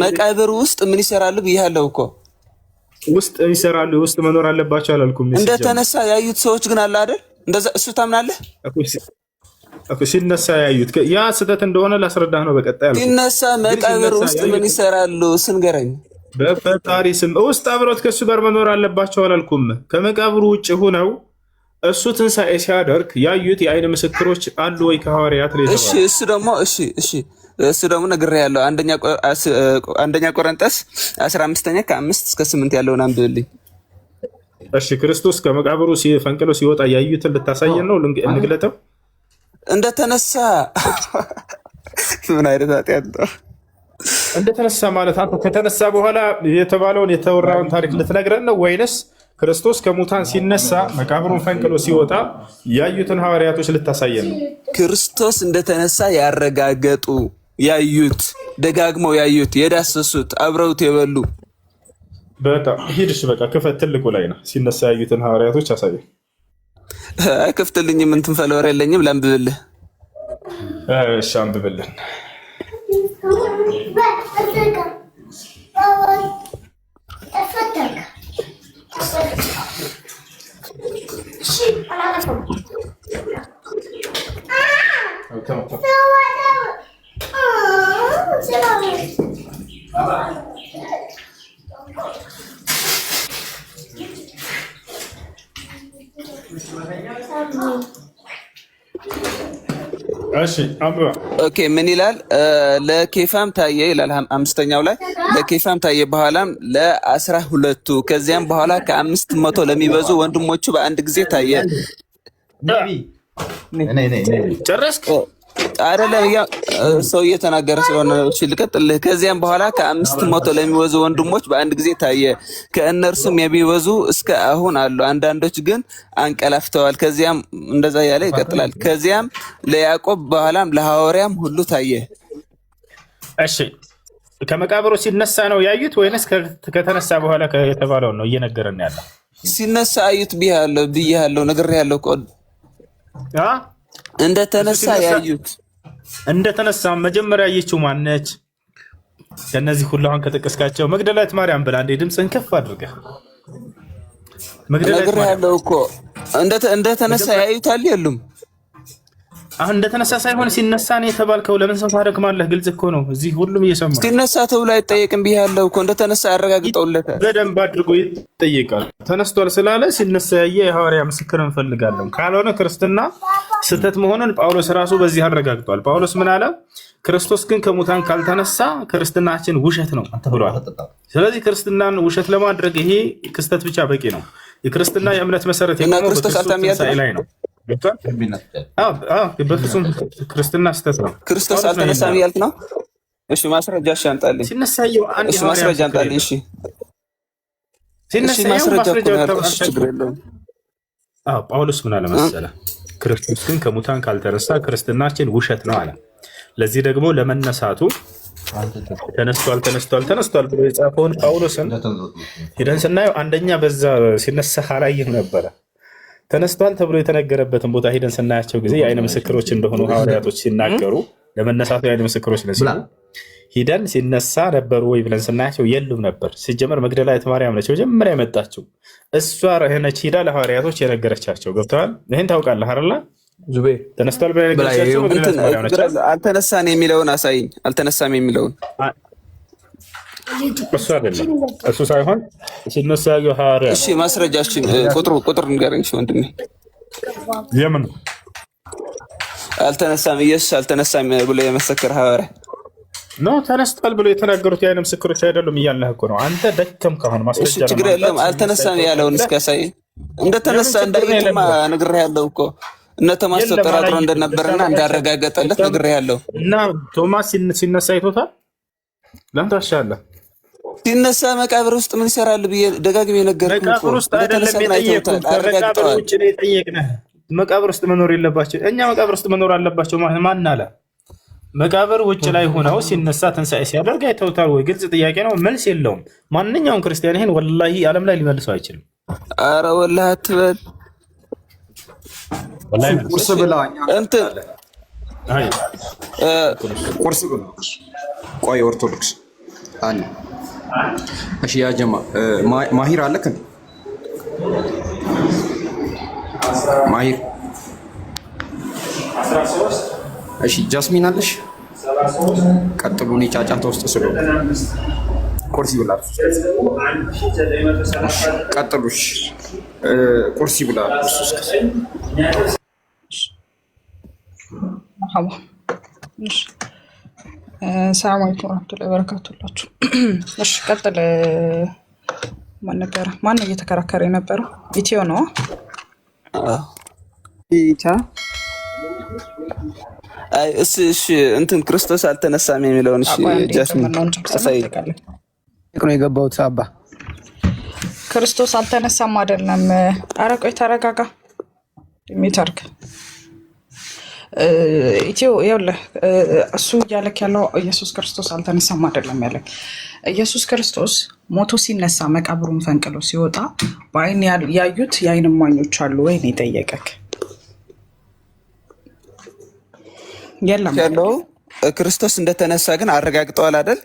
[SPEAKER 6] መቃብር ውስጥ ምን ይሰራሉ ብያለሁ እኮ።
[SPEAKER 2] ውስጥ ይሰራሉ፣ ውስጥ መኖር አለባቸው አላልኩም?
[SPEAKER 6] እንደተነሳ ያዩት ሰዎች ግን አለ አይደል? እንደዛ እሱ ታምናለህ
[SPEAKER 2] እኮ። ሲነሳ ያዩት ያ ስህተት እንደሆነ ላስረዳህ ነው በቀጣይ ያልኩት።
[SPEAKER 6] ሲነሳ መቃብር ውስጥ ምን ይሰራሉ ስንገረኝ።
[SPEAKER 2] በፈጣሪ ስም ውስጥ አብሮት ከእሱ ጋር መኖር አለባቸው አላልኩም? ከመቃብሩ ውጭ ሆነው እሱ ትንሣኤ ሲያደርግ ያዩት የአይን ምስክሮች አሉ ወይ ከሐዋርያት ላይ?
[SPEAKER 6] እሱ ደግሞ ነግሬሃለሁ። አንደኛ ቆሮንቶስ 15 ከ5 እስከ 8 ያለውን አንብብልኝ።
[SPEAKER 2] እሺ ክርስቶስ ከመቃብሩ ፈንቅሎ ሲወጣ ያዩትን ልታሳየን ነው? እንግለጠው።
[SPEAKER 6] እንደተነሳ ምን አይነት ኃጢአት ነው?
[SPEAKER 2] እንደተነሳ ማለት አንተ ከተነሳ በኋላ የተባለውን የተወራውን ታሪክ ልትነግረን ነው ወይንስ ክርስቶስ ከሙታን ሲነሳ መቃብሩን ፈንቅሎ ሲወጣ ያዩትን ሐዋርያቶች ልታሳየን ነው?
[SPEAKER 6] ክርስቶስ እንደተነሳ ያረጋገጡ ያዩት፣ ደጋግመው ያዩት፣ የዳሰሱት፣ አብረውት የበሉ።
[SPEAKER 2] በጣም ሂድሽ በቃ ክፈት። ትልቁ ላይ ነው ሲነሳ ያዩትን ሐዋርያቶች አሳየን።
[SPEAKER 6] አይከፍትልኝም፣ እንትን ፈለወር የለኝም። ላንብብልህ።
[SPEAKER 2] እሺ አንብብልን። እሺ አምባ
[SPEAKER 6] ኦኬ ምን ይላል? ለኬፋም ታየ ይላል 5ኛው ላይ ለኬፋም ታየ፣ በኋላም ለ12ቱ ከዚያም በኋላ ከ500 ለሚበዙ ወንድሞቹ በአንድ ጊዜ ታየ።
[SPEAKER 2] ጨረስክ?
[SPEAKER 6] አይደለም ያ ሰው እየተናገረ ስለሆነ እሺ ልቀጥልህ። ከዚያም በኋላ ከ500 ለሚበዙ ወንድሞች በአንድ ጊዜ ታየ። ከእነርሱም የሚበዙ እስከ አሁን አሉ፣ አንዳንዶች ግን አንቀላፍተዋል። ከዚያም እንደዛ ያለ ይቀጥላል። ከዚያም ለያዕቆብ በኋላም ለሐዋርያም ሁሉ ታየ።
[SPEAKER 2] እሺ ከመቃብሩ ሲነሳ ነው ያዩት ወይንስ ከተነሳ በኋላ የተባለው ነው እየነገረን ያለው?
[SPEAKER 6] ሲነሳ አዩት ብያለሁ፣ ነግሬሃለሁ እኮ እንደተነሳ ያዩት።
[SPEAKER 2] እንደተነሳ መጀመሪያ ያየችው ማነች? ከነዚህ ሁሉ አሁን ከጠቀስካቸው መግደላዊት ማርያም ብላ እንደ ድምፅህን ከፍ አድርገህ መግደላዊት ማርያም
[SPEAKER 6] ያለው እኮ እንደተነሳ ያዩታል የሉም?
[SPEAKER 2] አሁን እንደተነሳ ሳይሆን ሲነሳ ነው የተባልከው። ለምን ሰው ታደክማለህ? ግልጽ እኮ ነው። እዚህ ሁሉም እየሰማ
[SPEAKER 6] ሲነሳ ተብሎ አይጠየቅም ብያለሁ እኮ። እንደተነሳ ያረጋግጠውለታል።
[SPEAKER 2] በደንብ አድርጎ ይጠይቃል። ተነስቷል ስላለ ሲነሳ ያየ የሐዋርያ ምስክር እንፈልጋለን። ካልሆነ ክርስትና ስህተት መሆኑን ጳውሎስ ራሱ በዚህ አረጋግጧል። ጳውሎስ ምን አለ? ክርስቶስ ግን ከሙታን ካልተነሳ ክርስትናችን ውሸት ነው ተብሏል። ስለዚህ ክርስትናን ውሸት ለማድረግ ይሄ ክስተት ብቻ በቂ ነው። የክርስትና የእምነት መሰረት የቆመው በክርስቶስ ትንሣኤ ላይ ነው። በፍጹም ክርስትና ስህተት ነው።
[SPEAKER 6] ክርስቶስ አልተነሳም እያልክ ነው? እሺ ማስረጃ አምጣልኝ።
[SPEAKER 2] ሲነሳየው አንድ
[SPEAKER 6] ማስረጃ አምጣልኝ። እሺ
[SPEAKER 2] ጳውሎስ ምን አለ መሰለህ? ክርስቶስ ግን ከሙታን ካልተነሳ ክርስትናችን ውሸት ነው አለ። ለዚህ ደግሞ ለመነሳቱ ተነስቷል ብሎ የጻፈውን ጳውሎስን ሄደን ስናየው አንደኛ በዛ ሲነሳ አላየም ነበረ። ተነስቷል ተብሎ የተነገረበትን ቦታ ሄደን ስናያቸው ጊዜ የአይን ምስክሮች እንደሆኑ ሐዋርያቶች ሲናገሩ ለመነሳቱ የአይን ምስክሮች ነው ሲሉ ሂደን ሲነሳ ነበሩ ወይ ብለን ስናያቸው የሉም ነበር። ሲጀመር መግደላዊት ማርያም ነች መጀመሪያ የመጣችው። እሷ ነች ሂዳ ለሐዋርያቶች የነገረቻቸው። ገብተዋል? ይህን ታውቃለህ አይደለ? ተነስቷል ብላ የነገረቻቸው መግደላዊት ማርያም ነች።
[SPEAKER 6] አልተነሳን የሚለውን አሳይኝ። አልተነሳም የሚለውን
[SPEAKER 2] እሱ አይደለም፣ እሱ ሳይሆን ሲነሳ ያየው ሐዋርያ።
[SPEAKER 6] እሺ ማስረጃችን ቁጥር ንገረኝ ወንድሜ።
[SPEAKER 2] የምን
[SPEAKER 6] አልተነሳም? ኢየሱስ አልተነሳም ብሎ የመሰከረ ሐዋርያ
[SPEAKER 2] ነው። ተነስቷል ብሎ የተናገሩት የዓይን ምስክሮች አይደሉም እያልነህ እኮ ነው አንተ። ደከም ከሆነ ማስረጃ
[SPEAKER 6] ችግር የለም። አልተነሳም ያለውን እስኪያሳይ እንደተነሳ እንዳይማ ነግሬሃለሁ እኮ። እነ ቶማስ ተጠራጥሮ እንደነበረና እንዳረጋገጠለት ነግሬሃለሁ።
[SPEAKER 2] እና ቶማስ ሲነሳ አይቶታል። ለምን ታሻለህ?
[SPEAKER 6] ሲነሳ መቃብር ውስጥ ምን ይሰራል ብዬ ደጋግሜ ነገርኩህ እኮ።
[SPEAKER 2] መቃብር ውስጥ አይደለም የጠየቅኩህ፣ ከመቃብር ውጭ ነው የጠየቅንህ። መቃብር ውስጥ መኖር የለባቸው። እኛ መቃብር ውስጥ መኖር አለባቸው ማን አለ? መቃብር ውጭ ላይ ሆነው ሲነሳ ትንሣኤ ሲያደርግ አይተውታል ወይ? ግልጽ ጥያቄ ነው፣ መልስ የለውም። ማንኛውም ክርስቲያን ይሄን ወላሂ ዓለም ላይ ሊመልሰው አይችልም።
[SPEAKER 6] አረ ወላሂ አትበል።
[SPEAKER 3] ቁርስ ብላ
[SPEAKER 6] እንትን
[SPEAKER 3] ቁርስ ብላ። ቆይ ኦርቶዶክስ አለ። እሺ ያ ጀማ ማሂር አለክ? ማሂር 13። እሺ ጃስሚን አለሽ? ቀጥሉ። እኔ ጫጫታ ውስጥ ስለሆነ ቁርስ ይብላ። ቀጥሉሽ ቁርስ ይብላ።
[SPEAKER 7] ሰላም አለይኩም ወራህመቱላሂ ወበረካቱላችሁ። እሺ ቀጥል። ማን እየተከራከረ የነበረው? ኢትዮ ነው።
[SPEAKER 6] እሺ እንትን ክርስቶስ አልተነሳም የሚለውን እሺ ጃስሚን አሳይ
[SPEAKER 1] ነው የገባሁት። አባ
[SPEAKER 7] ክርስቶስ አልተነሳም አይደለም። ኧረ ቆይ ተረጋጋ። የሚታርክ ኢትዮ ይኸውልህ፣ እሱ እያለክ ያለው ኢየሱስ ክርስቶስ አልተነሳም አይደለም ያለክ። ኢየሱስ ክርስቶስ ሞቶ ሲነሳ መቃብሩን ፈንቅሎ ሲወጣ በአይን ያዩት የአይን እማኞች አሉ ወይ ነው የጠየቀክ? የለም
[SPEAKER 6] ያለው ክርስቶስ እንደተነሳ ግን አረጋግጠዋል አይደል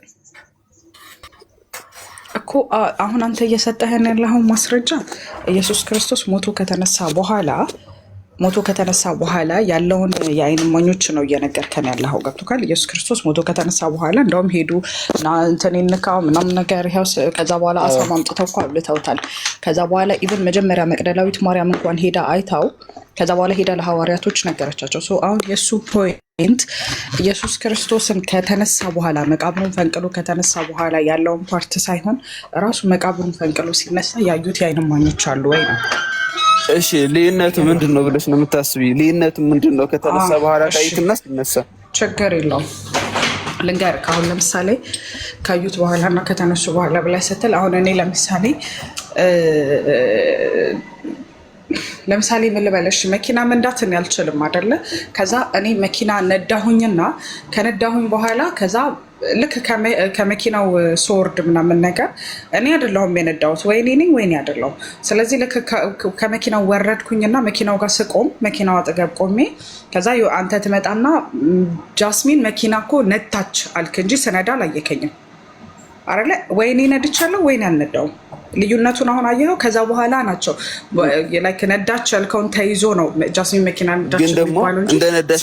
[SPEAKER 7] እኮ። አሁን አንተ እየሰጠህን ያለውን ማስረጃ ኢየሱስ ክርስቶስ ሞቶ ከተነሳ በኋላ ሞቶ ከተነሳ በኋላ ያለውን የዓይን እማኞች ነው እየነገርከን ያለኸው። ገብቶካል? ኢየሱስ ክርስቶስ ሞቶ ከተነሳ በኋላ እንደውም ሄዱ እና እንትን ይንካው ምናምን ነገር ይኸው። ከዛ በኋላ አሳማ አምጥተው እኮ አብልተውታል። ከዛ በኋላ ኢቭን መጀመሪያ መቅደላዊት ማርያም እንኳን ሄዳ አይታው ከዛ በኋላ ሄዳ ለሐዋርያቶች ነገረቻቸው። አሁን የእሱ ፖይንት ኢየሱስ ክርስቶስን ከተነሳ በኋላ መቃብሩን ፈንቅሎ ከተነሳ በኋላ ያለውን ፓርት ሳይሆን ራሱ መቃብሩን ፈንቅሎ ሲነሳ ያዩት የዓይን እማኞች አሉ ወይ ነው።
[SPEAKER 6] እሺ ልዩነቱ ምንድን ነው ብለሽ ነው የምታስቢ? ልዩነቱ ምንድን ነው? ከተነሳ በኋላ ካዩትና ሲነሳ
[SPEAKER 7] ችግር የለውም። ልንገርህ፣ አሁን ለምሳሌ ካዩት በኋላ እና ከተነሱ በኋላ ብላ ስትል አሁን እኔ ለምሳሌ ምን ልበለሽ፣ መኪና መንዳትን ያልችልም አይደለ? ከዛ እኔ መኪና ነዳሁኝና ከነዳሁኝ በኋላ ከዛ ልክ ከመኪናው ስወርድ ምናምን ነገር እኔ አይደለሁም የነዳሁት፣ ወይ እኔ ነኝ ወይ እኔ አይደለሁም። ስለዚህ ልክ ከመኪናው ወረድኩኝና መኪናው ጋር ስቆም መኪናው አጠገብ ቆሜ ከዛ አንተ ትመጣና ጃስሚን መኪና እኮ ነዳች አልክ እንጂ ስነዳ አላየከኝም አይደለ? ወይ እኔ ነድቻለሁ ወይ እኔ አልነዳሁም። ልዩነቱን አሁን አየኸው። ከዛ በኋላ ናቸው ላይክ ነዳች ያልከውን ተይዞ ነው ጃስሚን መኪና ነዳች የሚባለው እንጂ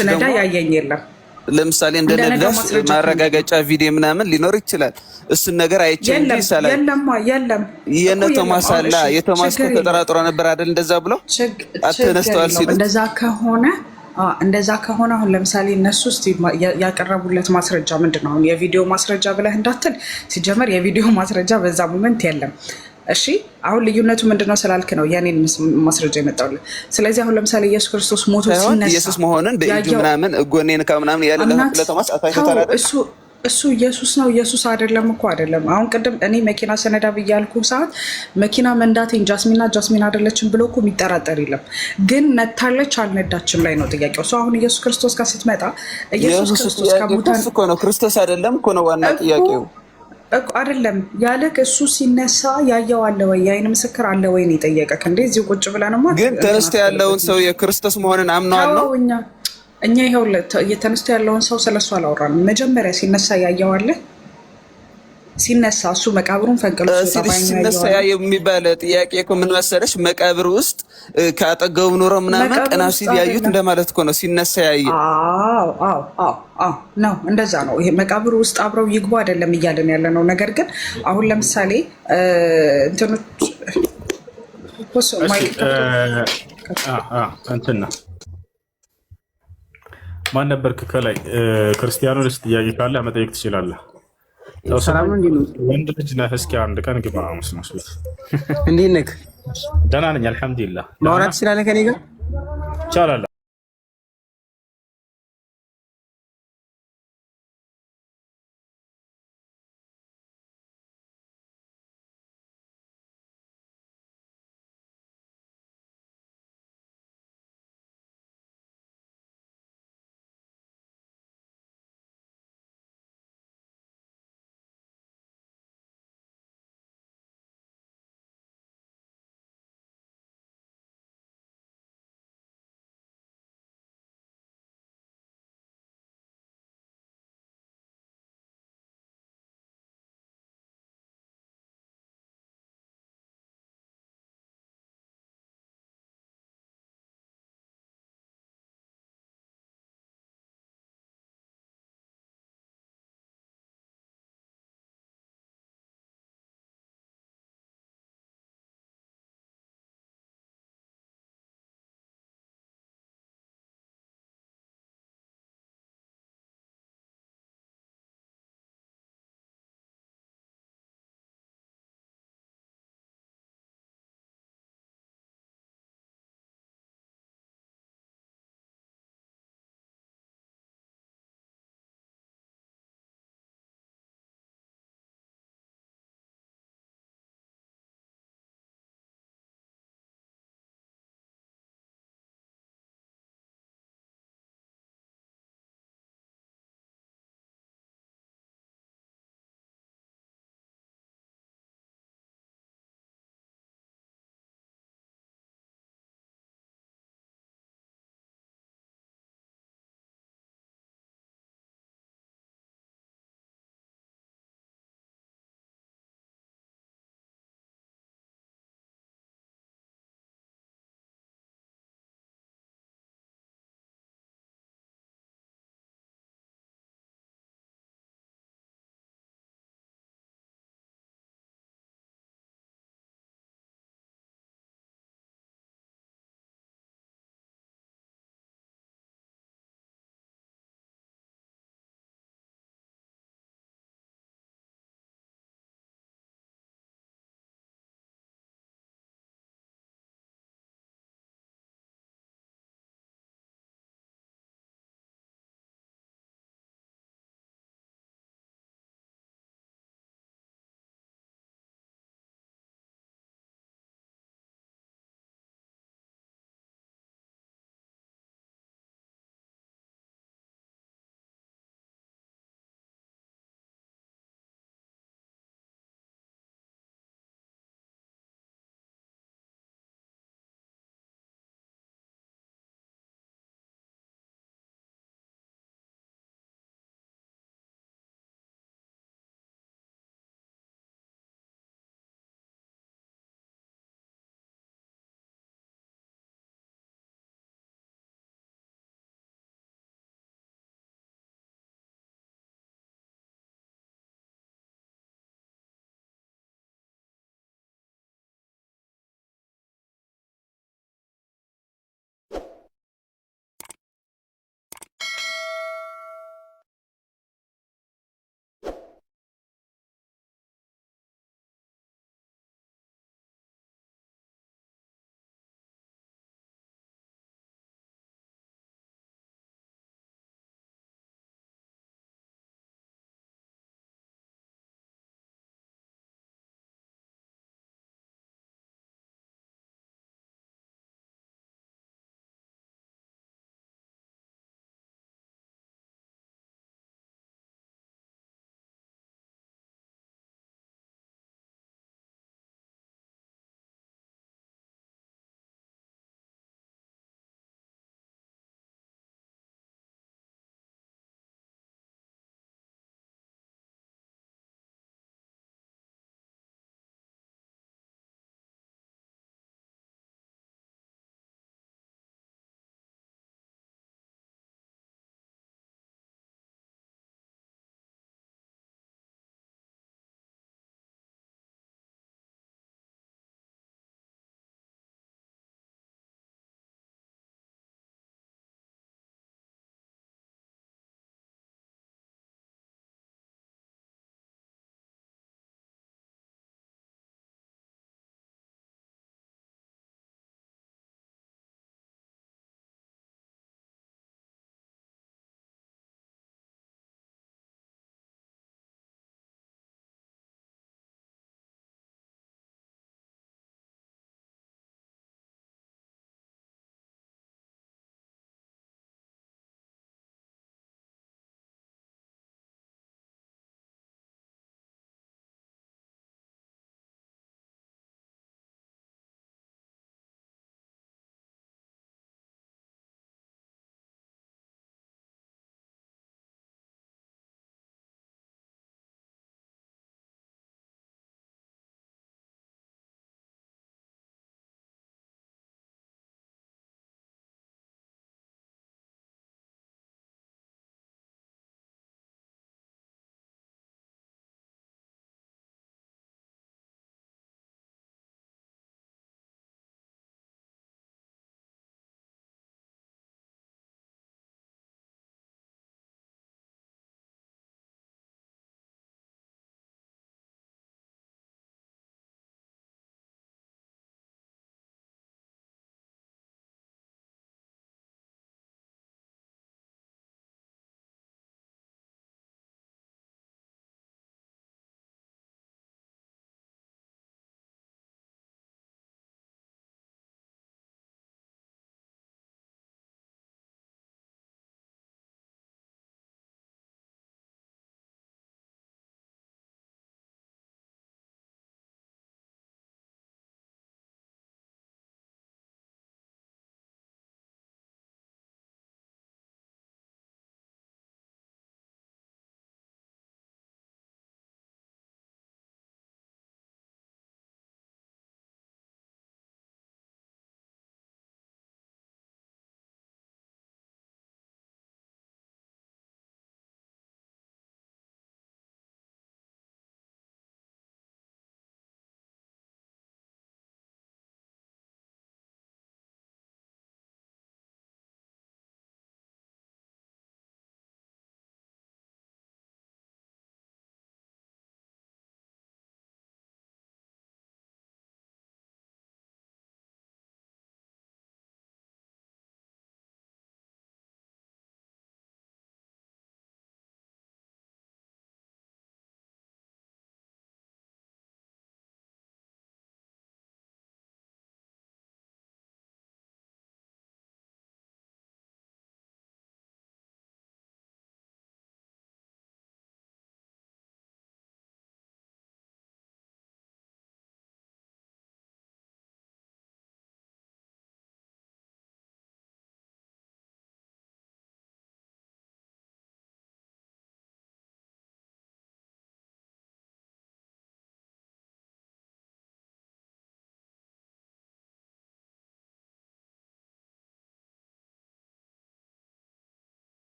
[SPEAKER 7] ስነዳ ያየኝ የለም።
[SPEAKER 6] ለምሳሌ እንደነዳሽ ማረጋገጫ ቪዲዮ ምናምን ሊኖር ይችላል። እሱን ነገር አይቼ እንጂ ይሳላል።
[SPEAKER 7] የለም
[SPEAKER 6] የነ ቶማስ አላ የቶማስ ተጠራጥሮ ነበር አይደል? እንደዛ ብለው አተነስተዋል ሲሉ
[SPEAKER 7] እንደዛ ከሆነ አሁን ለምሳሌ እነሱ እስቲ ያቀረቡለት ማስረጃ ምንድን ነው? አሁን የቪዲዮ ማስረጃ ብለህ እንዳትል፣ ሲጀመር የቪዲዮ ማስረጃ በዛ ሞመንት የለም። እሺ አሁን ልዩነቱ ምንድነው ስላልክ ነው የኔን ማስረጃ የመጣውልህ። ስለዚህ አሁን ለምሳሌ ኢየሱስ ክርስቶስ ሞቶ ሲነሳ
[SPEAKER 6] ኢየሱስ መሆንን በእጁ ምናምን ጎኔን ከምናምን ያለ ለቶማስ አታይተታል።
[SPEAKER 7] እሱ ኢየሱስ ነው ኢየሱስ አይደለም እኮ አይደለም። አሁን ቅድም እኔ መኪና ሰነዳ ብያልኩ ሰዓት መኪና መንዳቴን ጃስሚን አይደለችም ብሎ እኮ የሚጠራጠር የለም። ግን ነታለች አልነዳችም ላይ ነው ጥያቄው። አሁን ኢየሱስ ክርስቶስ ጋር ስትመጣ ኢየሱስ ክርስቶስ ከሙታን
[SPEAKER 6] እኮ ነው ክርስቶስ አይደለም እኮ ነው ዋና ጥያቄው
[SPEAKER 7] አይደለም ያለክ። እሱ ሲነሳ ያየው አለ ወይ? የዓይን ምስክር አለ ወይ ነው የጠየቀክ። እንዴ እዚህ ቁጭ ብለንማ
[SPEAKER 6] ግን ተነስቶ ያለውን ሰው የክርስቶስ መሆንን አምነዋል ነው
[SPEAKER 7] እኛ ይሄው የተነስቶ ያለውን ሰው ስለሱ አላወራንም። መጀመሪያ ሲነሳ ያየው አለ። ሲነሳ እሱ መቃብሩን ፈንቅሎ
[SPEAKER 6] ሲነሳ ያየው የሚባል ጥያቄ እኮ ምን መሰለሽ፣ መቃብር ውስጥ ካጠገቡ ኑሮ ምናምን ቀና ሲል ያዩት እንደማለት እኮ ነው። ሲነሳ ያየው
[SPEAKER 7] ነው እንደዛ ነው። ይሄ መቃብር ውስጥ አብረው ይግቡ አይደለም እያለን ያለ ነው። ነገር ግን አሁን ለምሳሌ
[SPEAKER 2] እንትና ማን ነበርክ ከላይ ክርስቲያኖስ ጥያቄ ካለ መጠየቅ ትችላለህ። ወንድ ልጅ ነህ። እስኪ አንድ ቀን ግባ ሙስሊም ቤት።
[SPEAKER 1] እንዴት ነህ?
[SPEAKER 2] ደህና ነኝ አልሐምዱሊላህ።
[SPEAKER 1] ማውራት ትችላለህ ከኔ ጋር?
[SPEAKER 2] ይቻላል።